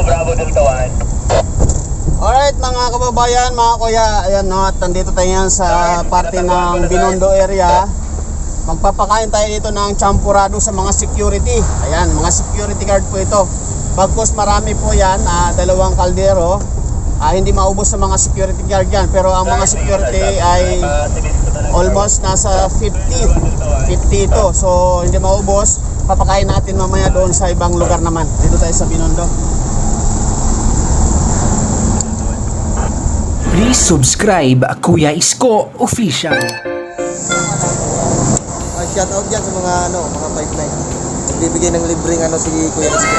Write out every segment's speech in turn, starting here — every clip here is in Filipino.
Bravo Delta 1. Alright mga kababayan, mga kuya, ayan no, at nandito tayo yan sa parte ng Binondo area. Magpapakain tayo dito ng champurado sa mga security. Ayan, mga security guard po ito. Bagkus marami po yan, dalawang kaldero. Hindi maubos sa mga security guard yan. Pero ang mga security ay almost nasa 50 ito. So hindi maubos. Papakain natin mamaya doon sa ibang lugar naman. Dito tayo sa Binondo. Please subscribe Kuya Isko Official. Shout out dyan sa mga mga pipeline. Bibigay ng libreng si Kuya Isko.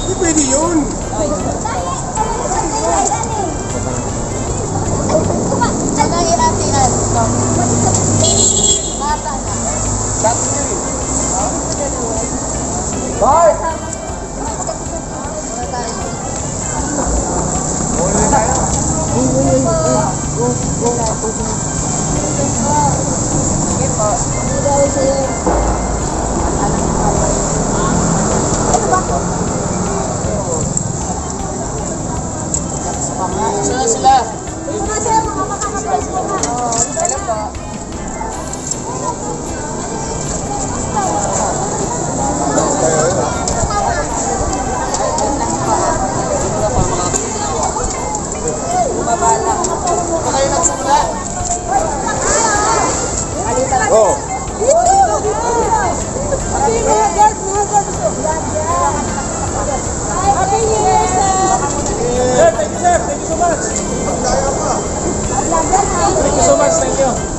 Hindi pwede yun. Oh. Thank you, sir. Thank you so much. Thank you so much. Thank you.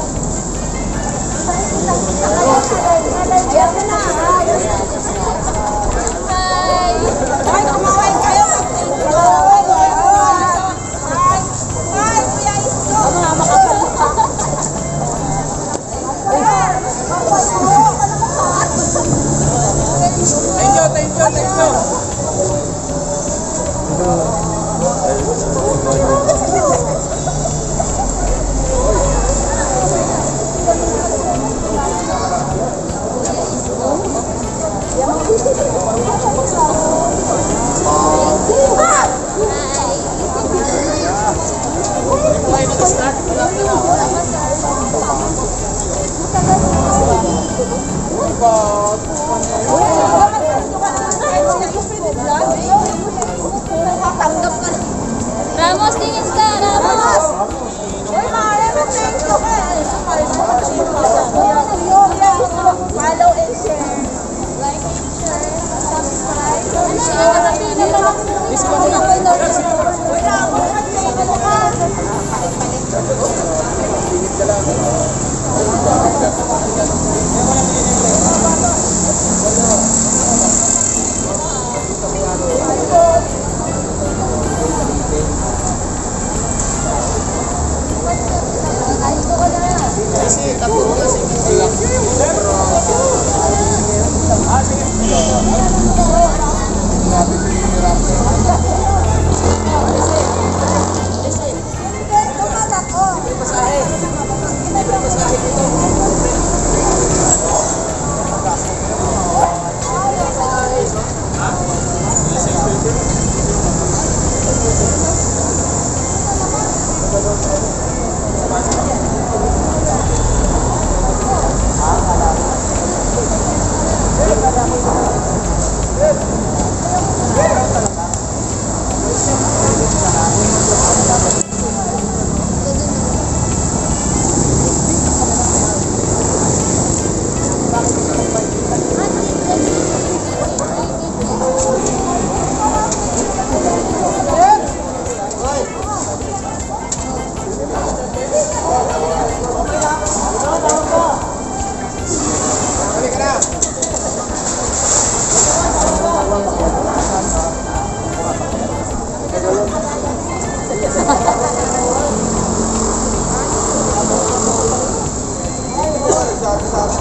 Kailangan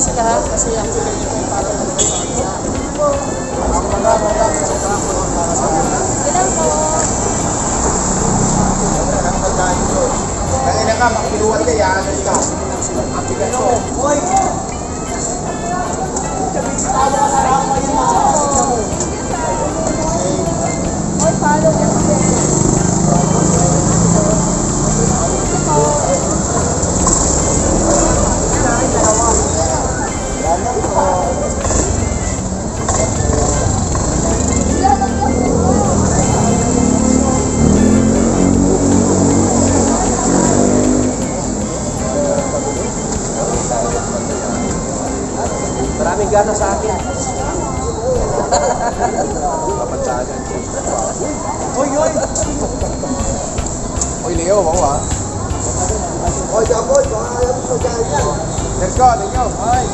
sila ha, kasi ang sila ito ay parang Kanina ka, makiluwat ka yan. Hoy! Maraming gana sa akin. Hoy, hoy! Hoy, Leo, ako ha. Hoy, Jaboy, ayaw mo sa dyan. Let's go, let's go. Hoy!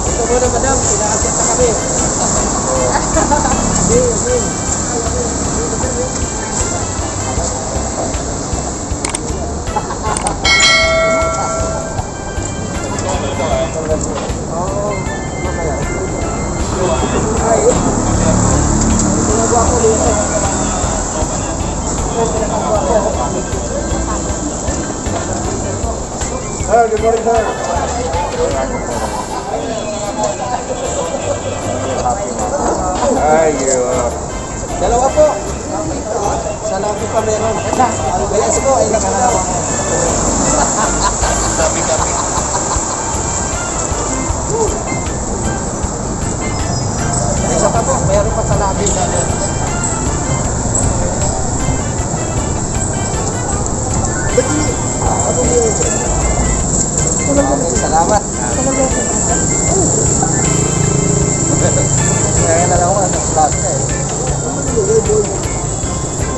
Ito muna, madam. Pinaakyat na kami. Sir, good morning, sir. Ay, Dalawa po. Sa labi pa meron. Let's go. Ay, nakalawa ko. Sabi-sabi. Isa pa po. Meron pa sa labi. Okay, salamat. Kaya na lang ako ng vlog ka eh.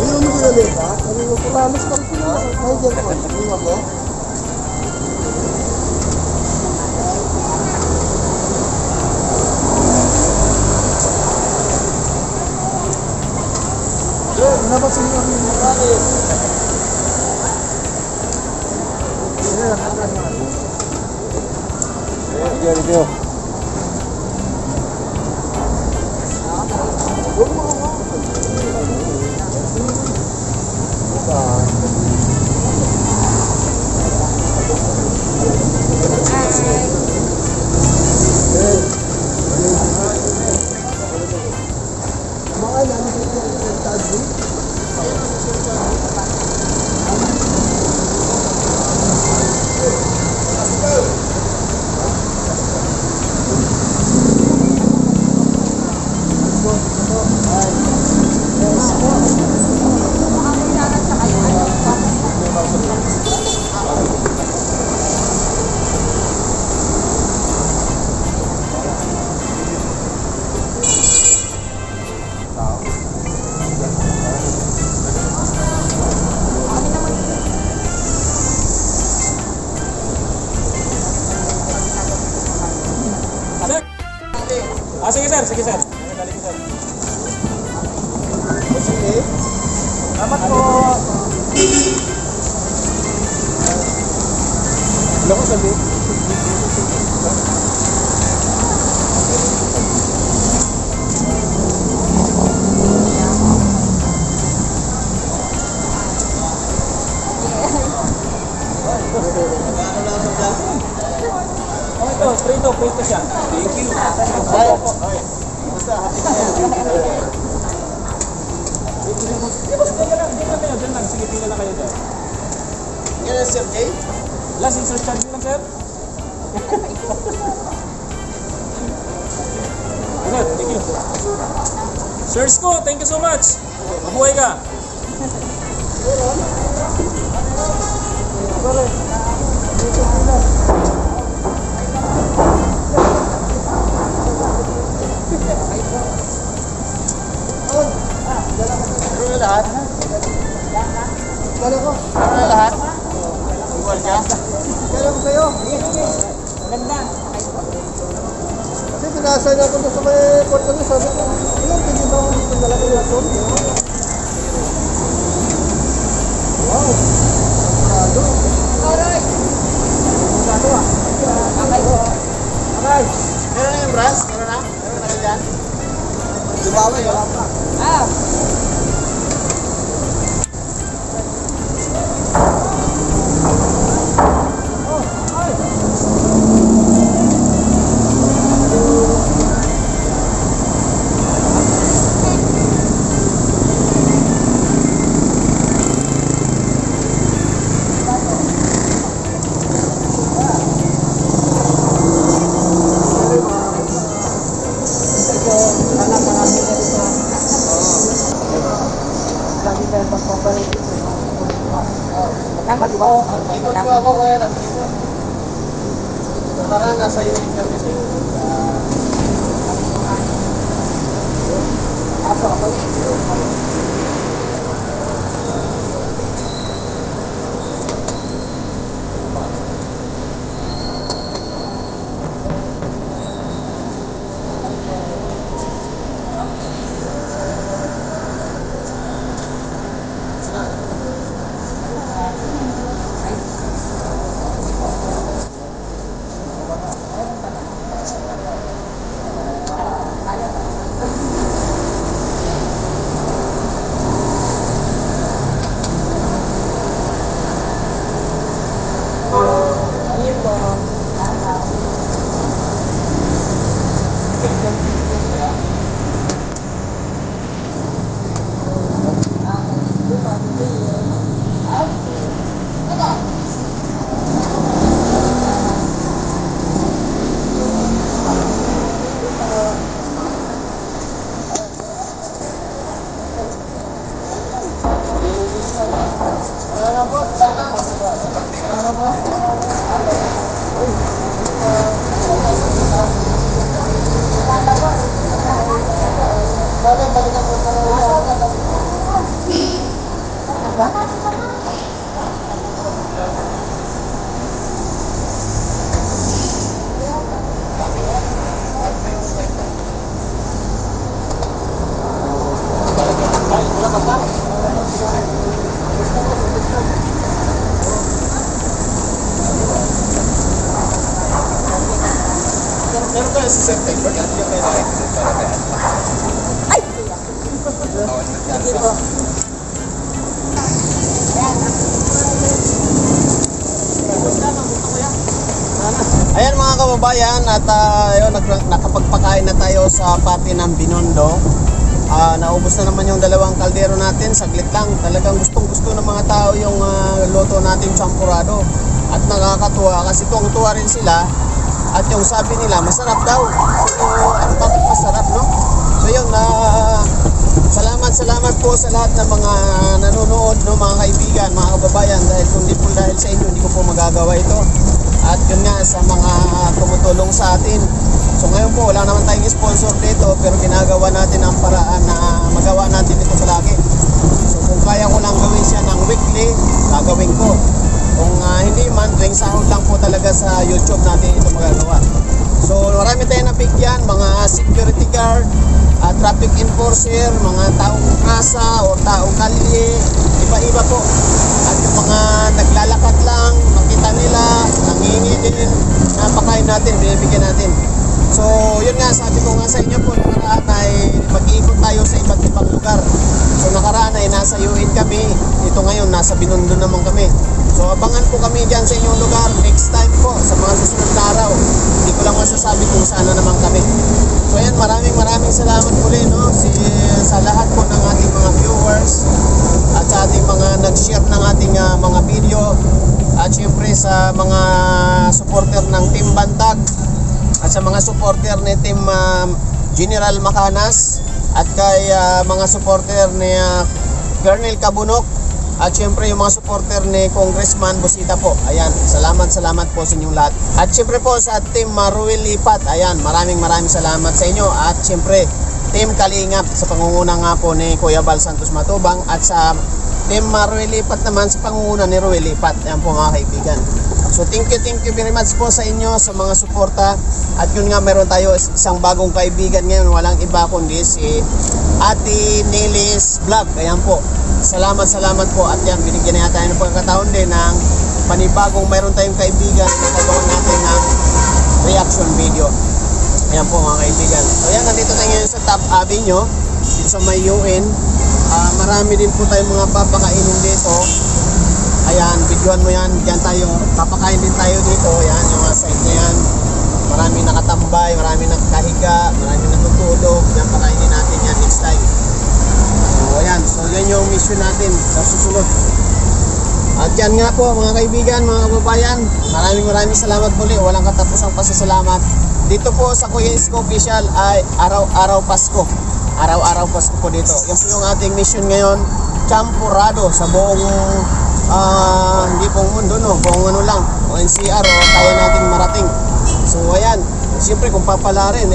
Hindi mo ginalik ha? Sabi mo, promise pa rin sila. May dyan po. Hindi mo. Dapat sa inyo ang nakali. Review. Sige sir, sige sir. Salamat po. Ano ko sabi? Prito siya. Thank you. Diyan lang. Sige, pila na kayo dyan. Yan ang Sir Jay. Last insert charge lang, sir. Sir, thank you. Sir Sko, thank you so much. Mabuhay ka. Lahat? Ano na lahat? Igual ka? Nakasakay na ako doon sa may kwarto niya. Sabi ko, ilang pwede ba akong pagdala ko yung doon? Wow. Masyado. Alright. Masyado ah. Okay. Meron na yung brush? Meron na? Meron na dyan? Lumawi, wala pa. Ikot ko ako kaya parang nasa unit kami sa iyo. Meron kayo sa September, at yung may nakikita para kaya. Ayan mga kababayan, at yun, nakapagpakain na tayo sa party ng Binondo. Naubos na naman yung dalawang kaldero natin, saglit lang. Talagang gustong gusto ng mga tao yung luto natin champurado. At nakakatuwa kasi tuwang-tuwa rin sila. At yung sabi nila, masarap daw. So, bakit masarap, no? So yun, salamat po sa lahat ng mga nanonood, no, mga kaibigan, mga kababayan. Dahil kung di po dahil sa inyo, hindi ko po magagawa ito. At yun nga, sa mga tumutulong sa atin. So ngayon po, wala naman tayong sponsor dito, pero ginagawa natin ang paraan na magawa natin ito palagi. So kung kaya ko lang gawin siya ng weekly, gagawin ko. Kung hindi man, tuwing sahod lang po talaga sa YouTube natin ito magagawa. So marami tayong nabigyan, mga security guard, traffic enforcer, mga taong kasa o taong kalye, iba-iba po. At yung mga naglalakad lang, makita nila, nangingi din, napakain natin, binibigyan natin. So yun nga, sabi ko nga sa inyo po, nakaraan ay mag-iikot tayo sa iba't ibang lugar. So nakaraan ay nasa UAE kami, ito ngayon nasa Binondo naman kami. So abangan po kami dyan sa inyong lugar next time po sa mga susunod na araw. Hindi ko lang masasabi kung saan na naman kami. So yan, maraming salamat muli, no, sa lahat po ng ating mga viewers at sa ating mga nag-share ng ating mga video, at syempre sa mga supporter ng Team Bantag at sa mga supporter ni Team General Macanas at kay mga supporter ni Colonel Cabunok. At syempre yung mga supporter ni Congressman Busita po. Ayan, salamat po sa inyong lahat. At syempre po sa Team Ruel Lipat. Ayan, maraming salamat sa inyo. At syempre Team Kalingap sa pangunguna nga po ni Kuya Bal Santos Matubang. At sa Team Ruel Lipat naman sa pangunguna ni Ruel Lipat. Ayan po mga kaibigan. So thank you very much po sa inyo sa mga suporta. At yun nga, meron tayo isang bagong kaibigan ngayon, walang iba kundi si Ate Nelis Vlog. Ayan po, salamat po. At yan, binigyan na tayo ng pagkakataon din ng panibagong meron tayong kaibigan na nagawa natin ng reaction video. Ayan po mga kaibigan. So yan, nandito tayo ngayon sa Top Avenue, dito sa may UN. Marami din po tayong mga papakainin dito. Ayan, videoan mo yan. Diyan tayo, papakain din tayo dito. Ayan, yung mga side na yan. Marami nakatambay, marami nakahiga, marami natutulog. Diyan pakainin natin yan next time. So ayan, so yan yung mission natin sa susunod. At yan nga po mga kaibigan, mga kababayan, maraming salamat muli. Walang katapusang pasasalamat. Dito po sa Kuya Isko Official ay araw-araw Pasko. Araw-araw Pasko po dito. Yan po yung ating mission ngayon. Champurado sa buong hindi pong mundo, no? Buong ano lang, o NCR, o kaya nating marating. So ayan, siyempre kung papala rin,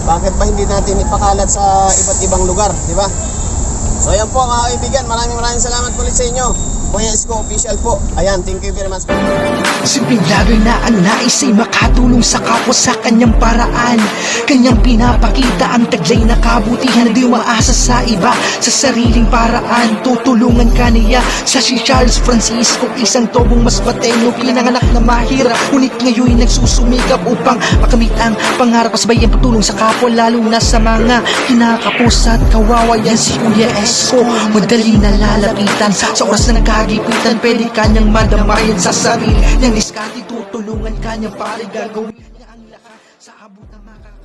bakit ba hindi natin ipakalat sa iba't ibang lugar, di ba? So ayan po mga kaibigan, maraming salamat ulit sa inyo. Kuya Isko Official po. Ayan, thank you very much po. Simpleng bagay na ang nais ay makatulong sa kapwa sa kanyang paraan. Kanyang pinapakita ang taglay na kabutihan na di umaasa sa iba. Sa sariling paraan, tutulungan ka niya. Sa si Charles Francisco, isang tobong mas patenyo, pinanganak na mahirap, ngunit ngayon nagsusumikap upang makamit ang pangarap. Kasbayang pagtulong sa kapwa, lalo na sa mga kinakapos at kawawa. Yan si Kuya Isko, madali na lalapitan. Sa oras na nagkagipitan, pwede kanyang madamayan sa sarili niyang diskarte. Tutulungan kanyang pare, gagawin niya ang lakas sa abot ng